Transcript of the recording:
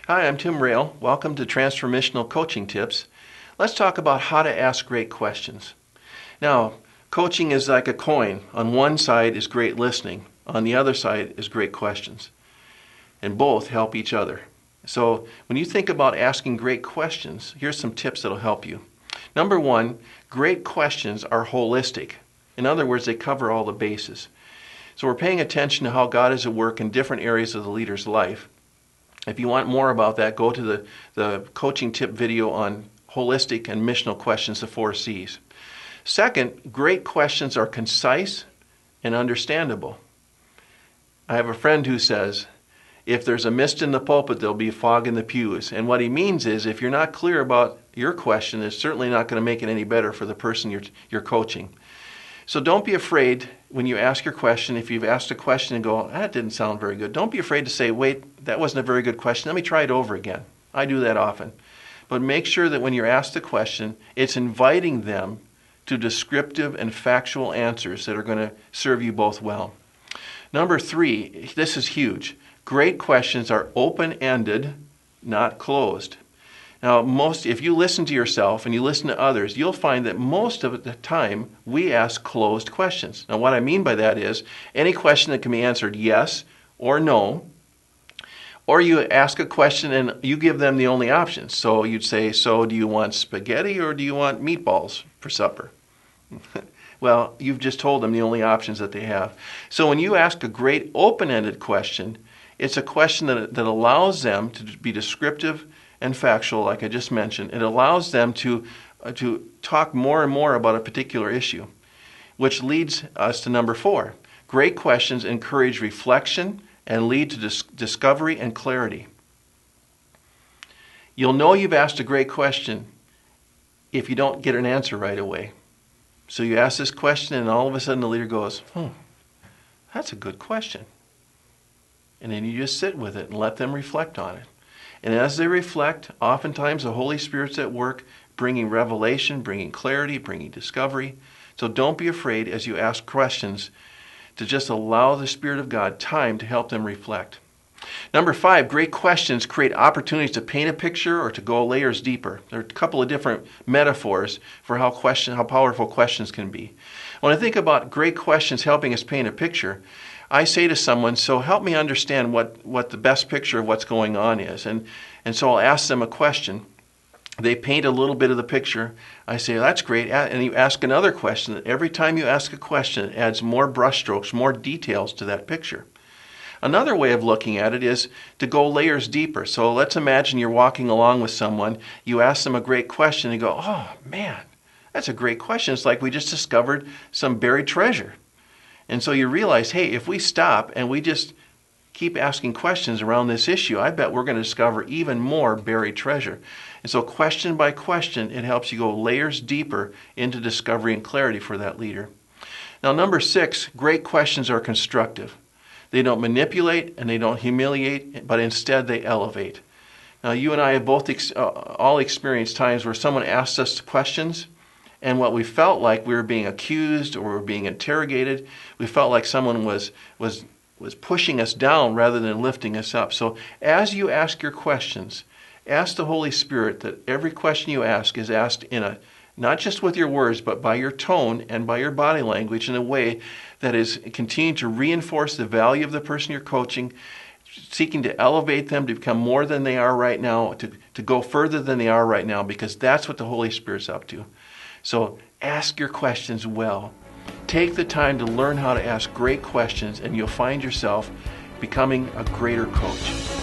Hi, I'm Tim Roehl. Welcome to TransforMissional Coaching Tips. Let's talk about how to ask great questions. Now, coaching is like a coin. On one side is great listening. On the other side is great questions. And both help each other. So when you think about asking great questions, here's some tips that'll help you. Number one, great questions are holistic. In other words, they cover all the bases. So we're paying attention to how God is at work in different areas of the leader's life. If you want more about that, go to the coaching tip video on holistic and missional questions, the 4 C's. Second, great questions are concise and understandable. I have a friend who says, if there's a mist in the pulpit, there'll be a fog in the pews. And what he means is, if you're not clear about your question, it's certainly not going to make it any better for the person you're coaching. So don't be afraid when you ask your question. If you've asked a question and go, that didn't sound very good, don't be afraid to say, wait, that wasn't a very good question. Let me try it over again. I do that often. But make sure that when you're asked a question, it's inviting them to descriptive and factual answers that are going to serve you both well. Number 3, this is huge. Great questions are open-ended, not closed. Now, if you listen to yourself and you listen to others, you'll find that most of the time we ask closed questions. Now, what I mean by that is any question that can be answered yes or no, or you ask a question and you give them the only options. So you'd say, so do you want spaghetti or do you want meatballs for supper? Well, you've just told them the only options that they have. So when you ask a great open-ended question, it's a question that allows them to be descriptive and factual, like I just mentioned. It allows them to talk more and more about a particular issue, which leads us to number 4. Great questions encourage reflection and lead to discovery and clarity. You'll know you've asked a great question if you don't get an answer right away. So you ask this question and all of a sudden the leader goes, that's a good question. And then you just sit with it and let them reflect on it. And as they reflect, oftentimes the Holy Spirit's at work bringing revelation, bringing clarity, bringing discovery. So don't be afraid as you ask questions to just allow the Spirit of God time to help them reflect. Number 5, great questions create opportunities to paint a picture or to go layers deeper. There are a couple of different metaphors for how powerful questions can be. When I think about great questions helping us paint a picture, I say to someone, so help me understand what the best picture of what's going on is. And so I'll ask them a question. They paint a little bit of the picture. I say, that's great. And you ask another question. Every time you ask a question, it adds more brushstrokes, more details to that picture. Another way of looking at it is to go layers deeper. So let's imagine you're walking along with someone. You ask them a great question. And you go, oh, man, that's a great question. It's like we just discovered some buried treasure. And so you realize, hey, if we stop and we just keep asking questions around this issue, I bet we're going to discover even more buried treasure. And so question by question, it helps you go layers deeper into discovery and clarity for that leader. Now, number 6, great questions are constructive. They don't manipulate and they don't humiliate, but instead they elevate. Now, you and I have both all experienced times where someone asks us questions, and what we felt like we were being accused or we were being interrogated. We felt like someone was pushing us down rather than lifting us up. So as you ask your questions, ask the Holy Spirit that every question you ask is asked not just with your words, but by your tone and by your body language in a way that is continuing to reinforce the value of the person you're coaching, seeking to elevate them to become more than they are right now, to go further than they are right now, because that's what the Holy Spirit's up to. So ask your questions well. Take the time to learn how to ask great questions, and you'll find yourself becoming a greater coach.